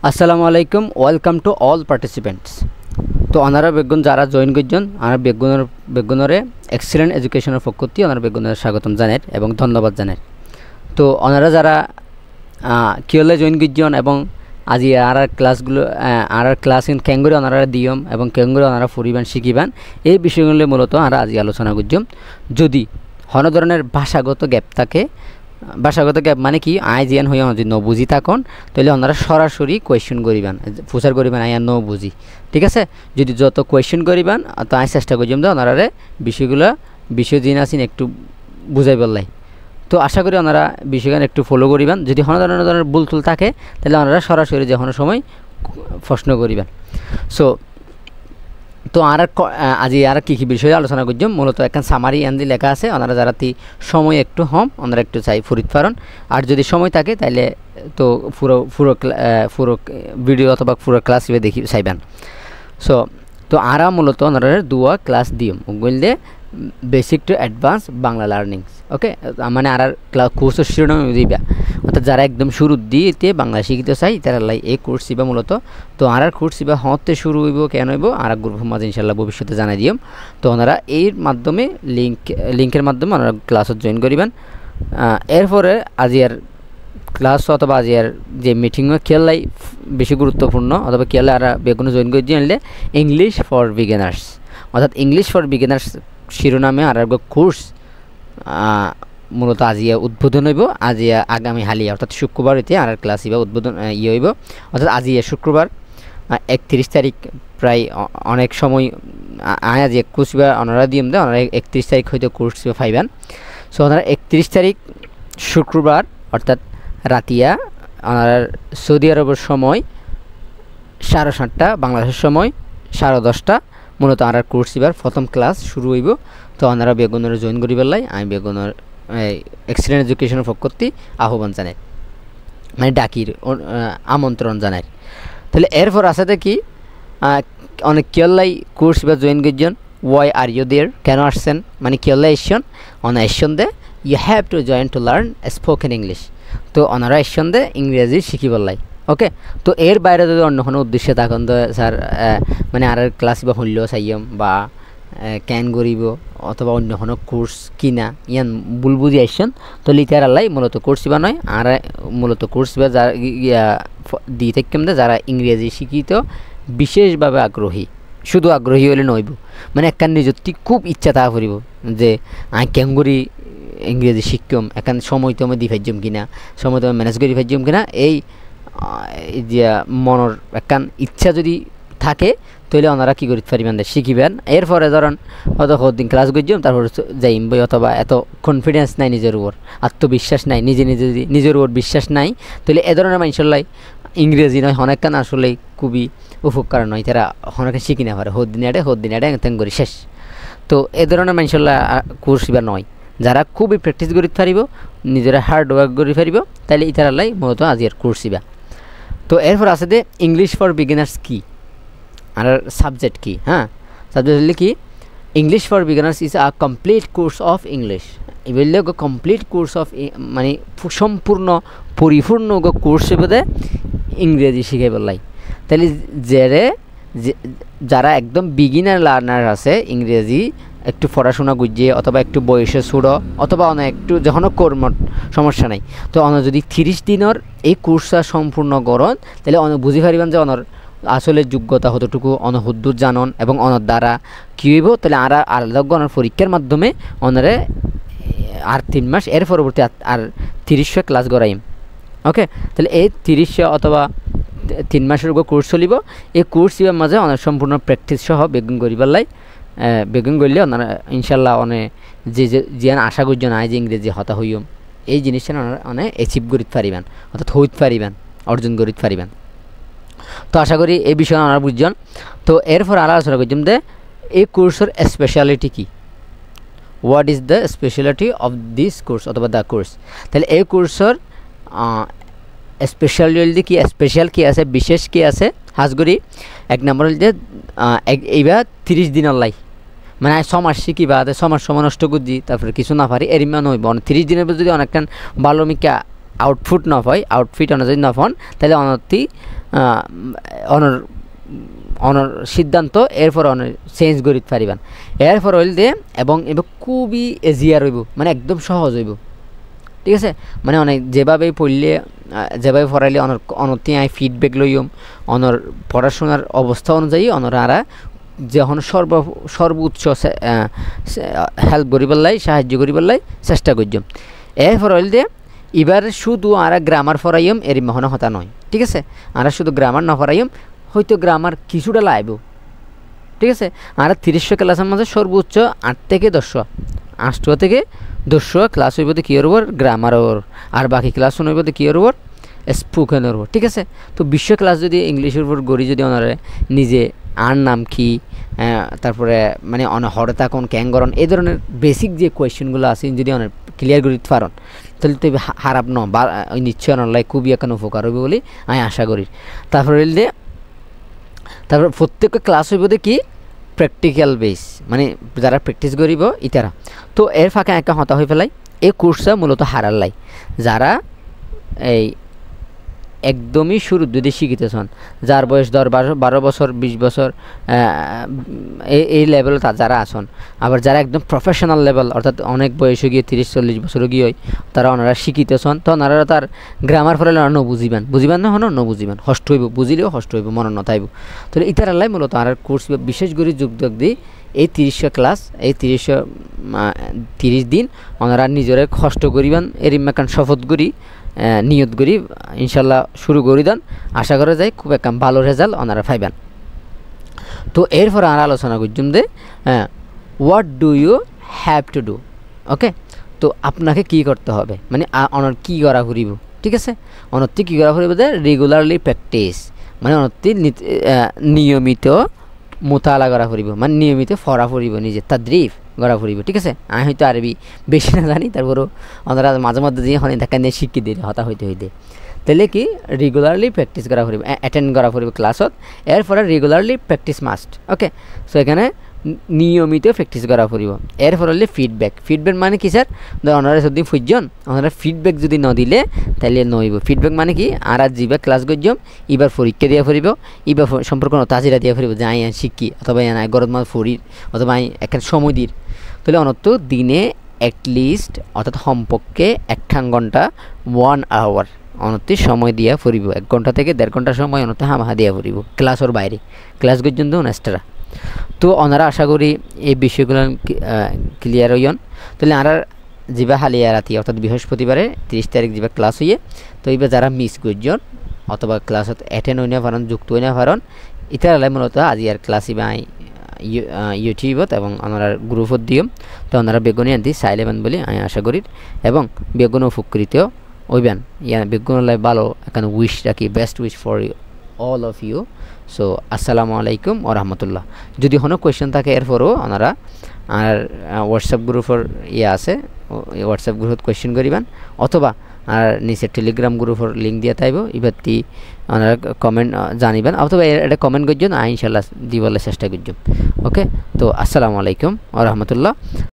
আসসালামু আলাইকুম welcome to all participants. তো ওনারা বেগুন যারা জয়েন করছেন আর বেগুনরে এক্সিলেন্ট এডুকেশনের পক্ষতি ওনারা বেগুনের স্বাগতম জানাই এবং ধন্যবাদ জানাই। তো ওনারা যারা কিয়লে জয়েন করছেন এবং আজি আর ক্লাসগুলো আর ক্লাস কেঙ্গুরি ওনারা দিয়ম এবং কেঙ্গুরি ওনারা ফুরিবেন শিখিবেন এই বিষয়গুলো মূলত আমরা আজি আলোচনা করছম। যদি কোনো ধরনের ভাষাগত গ্যাপ থাকে, ভাষাগত গ্যাপ মানে কি আই জিয়ান হইয়া যদি ন বুঝি থাকুন তাহলে ওনারা সরাসরি কোয়েশ্চন করিবেন, প্রচার করিবেন আই ন বুঝি। ঠিক আছে, যদি যত কোয়েশ্চন করিবেন তো আমি চেষ্টা করছিলাম যে ওনারা বিষয় জিন আসিন একটু বুঝাই বললাই। তো আশা করি ওনারা বিষয়গান একটু ফলো করিবেন। যদি কোনো ধরনের ভুল টুল থাকে তাহলে ওনারা সরাসরি যে কোনো সময় প্রশ্ন করিবেন। সো তো আর আজি আর কী কী বিষয়ে আলোচনা করছিলাম মূলত এখন সামারি এন্দি লেখা আছে। ওনারা যারা সময় একটু ওনারা একটু চাই ফুরিত পারেন, আর যদি সময় থাকে তাহলে তো পুরো ভিডিও অথবা পুরো ক্লাস দেখি চাইবেন। সো তো আরা মূলত ওনারা দুয়া ক্লাস দিম বললে basic to advance Bangla learnings. Okay, মানে আর কোর্সের শিরোনাম দিবা, অর্থাৎ যারা একদম শুরু দিয়ে বাংলা শিখতে চাই তারা এই কোর্স দিবা মূলত। তো আর কোর্স দিবা হতে শুরু হইব কেন হইব আর গ্রুপের মাঝে ইনশাল্লাহ ভবিষ্যতে জানাই দিম। তো ওনারা এর মাধ্যমে লিঙ্কের মাধ্যমে ওনারা ক্লাসত জয়েন করিবেন। এরপরে আজি আর ক্লাস অথবা আজি আর যে মিটিংয়ে খেললাই বেশি গুরুত্বপূর্ণ অথবা খেলে আর বেগুনে জয়েন করে জানলে ইংলিশ ফর বিগিনার্স, অর্থাৎ ইংলিশ ফর বিগিনার্স শিরোনামে আর কোর্স মূলত আজিয়া উদ্বোধন হইব। আজিয়া আগামী হালিয়া অর্থাৎ শুক্রবার হইতে আর ক্লাস হইবা উদ্বোধন হইব, অর্থাৎ আজিয়া শুক্রবার 31 তারিখ প্রায় অনেক সময় আজ 21 বা ওনারা দিম দেয় ওনারা 31 তারিখ হয়তো কোর্স পাইবেন। সো ওনারা 31 তারিখ শুক্রবার অর্থাৎ রাতিয়া ওনারা সৌদি আরবের সময় 7:30 বাংলাদেশের সময় 10:30 মূলত আর কোর্স এবার প্রথম ক্লাস শুরু হইব। তো ওনারা বেগুনের জয়েন করি পেলাই আমি বেগুনের এক্সিলেন্ট এডুকেশনের পক্ষতি আহ্বান জানাই, মানে ডাকির আমন্ত্রণ জানাই। তাহলে এরপর আসাতে কি অনেক কেল্লাই কোর্স এবার জয়েন করছেন। ওয়াই আর ইউ দেয়ার, কেন আসছেন মানে কেল্লা এসছেন ওনা এসছেন they you have to join to learn spoken English. তো ওনারা এসছেন দে ইংরেজি শিখি বললাই। ওকে, তো এর বাইরে যদি অন্য কোনো উদ্দেশ্যে থাকুন তো স্যার মানে আর ক্লাস বা হইলেও চাইম বা ক্যান করিব অথবা অন্য কোনো কোর্স কিনা ইয়ান ভুল বুঝি আসছেন তো লিটার আল্লাহ মূলত কোর্স বা নয় আর মূলত কোর্স বা যারা দিয়ে থাকতাম যারা ইংরেজি শিখিত বিশেষভাবে আগ্রহী, শুধু আগ্রহী হলে নইব মানে একখান নিজত্তি খুব ইচ্ছা তা করিব যে আমি কেন করি ইংরেজি শিখম এখন সময় তো আমি দি ফাইজম কিনা, সময় তো আমি ম্যানেজ করি ফাইজম কিনা, এই যে মনের একখান ইচ্ছা যদি থাকে তাহলে ওনারা কী করতে পারিবেন শিখিবেন। এরপরে ধরেন হয়তো দিন ক্লাস করছিলাম তারপর যাইম বই, অথবা এত কনফিডেন্স নাই নিজের উপর, আত্মবিশ্বাস নাই, নিজের উপর বিশ্বাস নাই, তাহলে এ ধরনের মানুষের ইংরেজি নয় অনেকখান আসলে খুবই উপকার নয়, তারা অনেকে শিখি না পারে হদিন এডে তেন করি শেষ। তো এ ধরনের মানুষের কোর্স বা নয়, যারা খুবই প্র্যাকটিস করতে পারিব নিজেরা হার্ড ওয়ার্ক করে পারিব তাহলে ইতারালাই মূলত আজির কোর্স ইবা। তো এরপর আছে যে ইংলিশ ফর বিগিনার্স কি আর সাবজেক্ট কি। হ্যাঁ, সাবজেক্ট হলে কি English for beginners is a complete course of English. এই বললে কমপ্লিট কোর্স অফ মানে সম্পূর্ণ পরিপূর্ণ কোর্স হিসেবে ইংরেজি শিখে বললাই। তাহলে যারা একদম বিগিনার লার্নার আছে ইংরেজি একটু পড়াশোনা গুজিয়ে অথবা একটু বয়সে ছোড়ো অথবা অনেক একটু যখনও কর্ম সমস্যা নাই, তো অনেক যদি 30 দিনের এই কোর্সটা সম্পূর্ণ করন তাহলে অনেক বুঝি পারিবেন যে অনর আসলে যোগ্যতা কতটুকু অনহুদ্দুর জানন এবং অনর দ্বারা কী হইব। তাহলে আলাদা অনার পরীক্ষার মাধ্যমে অনারে আর 3 মাস এর পরবর্তী আর 30 ক্লাস করাইম। ওকে, তাহলে এই 30 অথবা 3 মাসের কোর্স চলিব। এই কোর্স ইবার মাঝে অনেক সম্পূর্ণ প্র্যাকটিস সহ বেগুন করিবার বেগুন করলে ওনারা ইনশাল্লাহ অনেক যে আশা করছেন আয় যে ইংরেজি হতা হইম এই জিনিসটা অনেক অ্যাচিভ করিতে পারিবেন অর্থাৎ হইতে পারিবেন অর্জন করিতে পারিবেন। তো আশা করি এই বিষয়ে আমরা বুঝছেন। তো এরপর আলোচনা করছেন যে এই কোর্সের স্পেশালিটি কী, what is the speciality of this course অথবা দ্য কোর্স। তাহলে এই কোর্সের স্পেশালিটি কি, স্পেশাল কী আছে, বিশেষ কী আছে হাজগরি। এক নম্বর হল যে এইবার 30 দিনের লাই মানে 6 মাস শিখিবা 6 মাস সময় নষ্ট করছি তারপরে কিছু না পারি এরিমান হইব 30 দিনের যদি অনেকখান ভালো মিকা আউটপুট না হয় আউটফিট অনুযায়ী না হন তাহলে অনতি অনর অনর সিদ্ধান্ত এরপর অনর চেঞ্জ করি পারিবান এরপর হইল দে এবং এবার খুবই এজিয়ার হইব মানে একদম সহজ হইব ঠিক আছে মানে অনেক যেভাবে পড়লে যেভাবে পড়াইলে অনতি আই ফিডব্যাক লইম অনর পড়াশোনার অবস্থা অনুযায়ী অনরা যখন সর্বোচ্চ হেল্প করিবার লাই সাহায্য করিবার লাই চেষ্টা করছম এরপর হইল দে এবার শুধু আরা গ্রামার পড়াইম এর মহনা হতা নয় ঠিক আছে আরা শুধু গ্রামার না পড়াইম হয়তো গ্রামার কিছুটা লাইব ঠিক আছে আর 30 ক্লাসের মাঝে সর্বোচ্চ 8 থেকে 10 8 থেকে 10 ক্লাস হইব কি হইব গ্রামার আর বাকি ক্লাস হইব কি হইব স্পোকেন হইব ঠিক আছে তো 20 ক্লাস যদি ইংলিশের উপর গড়ি যদি ওনারে নিজে আর নাম কি তারপরে মানে হরতা কোন ক্যাঙ্গরন এই ধরনের বেসিক যে কোয়েশ্চেনগুলো আছে যদি অনেক ক্লিয়ার করি পারেন তাহলে তো খারাপ ন বা নিশ্চয় অনলাই খুবই এখন উপকার হবে বলে আমি আশা করি তারপরে তারপর প্রত্যেক ক্লাস হইব কি প্র্যাকটিক্যাল বেস মানে যারা প্র্যাকটিস করিব ইতারা তো এর ফাঁকে একা হতা হয়ে ফেলাই এই কোর্সটা মূলত হারার লাই যারা এই একদমই শুরু যদি শিখিতেছেন যার বয়স 12 বছর 20 বছর এই লেভেল যারা আছেন আবার যারা একদম প্রফেশনাল লেভেল অর্থাৎ অনেক বয়স গিয়ে 30-40 বছর গিয়ে হয় তারা ওনারা শিখিতেছেন তো ওনারা তার গ্রামার ফলে ন বুঝিবেন না হন বুঝিবেন হষ্ট হইব বুঝিলেও হষ্ট হইব মনে নথাইব তো ইতার আল্লাহ মূলত আর কোর্স বিশেষ করে যোগদান দিই এই 30 ক্লাস এই 30 দিন ওনারা নিজেরা কষ্ট করিবেন এর মেকান শপথ করি নিয়ত করি ইনশাল্লাহ শুরু করে দেন আশা করা যায় খুব একটা ভালো রেজাল্ট ওনারা পাইবেন তো এরপর আমরা আলোচনা করছিলাম যে what do you have to do okay তো আপনাকে কি করতে হবে মানে অনর কি করা ফুরিব ঠিক আছে অনর্তি কী করা ফুরিব যে রেগুলারলি প্র্যাকটিস মানে অনর্তি নিয়মিত মোতালা করা ফুরিব মানে নিয়মিত ফরা ফুরিব নিজে তাদ্রিফ গড়া ফুরিব ঠিক আছে আমি হয়তো আরবি বেশি না জানি তারপরও ওনারা মাঝে মধ্যে দিয়ে হনে দেখা নিয়ে শিখিয়ে দিয়ে হতা হইতে তাহলে কি রেগুলারলি প্র্যাকটিস করা ফুরিব অ্যাটেন্ড করা ফুরিব ক্লাসত এরপরে regularly practice must okay so এখানে নিয়মিত প্র্যাকটিস করা ফুরিব এরপর হলে ফিডব্যাক মানে কি স্যার ওনারা যদি ফুজন ওনারা ফিডব্যাক যদি ন দিলে তাহলে নইব ফিডব্যাক মানে কি আর যিবা ক্লাস করছম এবার পরীক্ষা দিয়া ফুরিব এবার সম্পর্ক তাজিরা দিয়া ফুরিব যে আই শিখি অথবা আই গরম মাস ফুরির অথবা আই একটা সময় দির তাহলে অনত দিনে অ্যাটলিস্ট অর্থাৎ সম্পর্কে 1 ঘন্টা 1 আওয়ার অনতি সময় দিয়া ফুরিব 1 ঘন্টা থেকে 1.5 ঘন্টা সময় অনত হামাহা দিয়া ফুরিব ক্লাসের বাইরে ক্লাস পর্যন্ত নেক্সটরা তো ওনারা আশা করি এই বিষয়গুলো ক্লিয়ার হইন তাহলে আর যা হালিয়া রাতি অর্থাৎ বৃহস্পতিবারে 30 তারিখ যা ক্লাস হইয়ে তো এইবার যারা মিস করছেন অথবা ক্লাসত অ্যাটেন্ড হই না পারেন যুক্ত হই না পারেন ইতারালাই মূলত আজি আর ক্লাস ইবাই ইউটিউবত এবং ওনারা গ্রুপত দিম তো ওনারা বেগুনি আনতি চাইলেবেন বলে আমি আশা করি এবং বেগুন উপকৃত হইবেন ইয়া বেগুনলাই ভালো এখানে উইশ রাখি best wish for all of you so assalamu alaikum wa rahmatullah যদি কোনো কোশ্চেন থাকে এরপরও ওনারা আর হোয়াটসঅ্যাপ গ্রুপের আছে হোয়াটসঅ্যাপ গ্রুপত কোশ্চেন করিবেন অথবা আর নিচে টেলিগ্রাম গ্রুপের লিংক দিয়া তাইব ইবাতি ওনারা কমেন্ট জানিবেন অথবা এটা কমেন্ট করছেন ইনশাআল্লাহ দিবলে চেষ্টা করছেন ওকে তো আসসালামু আলাইকুম ওয়া রাহমাতুল্লাহ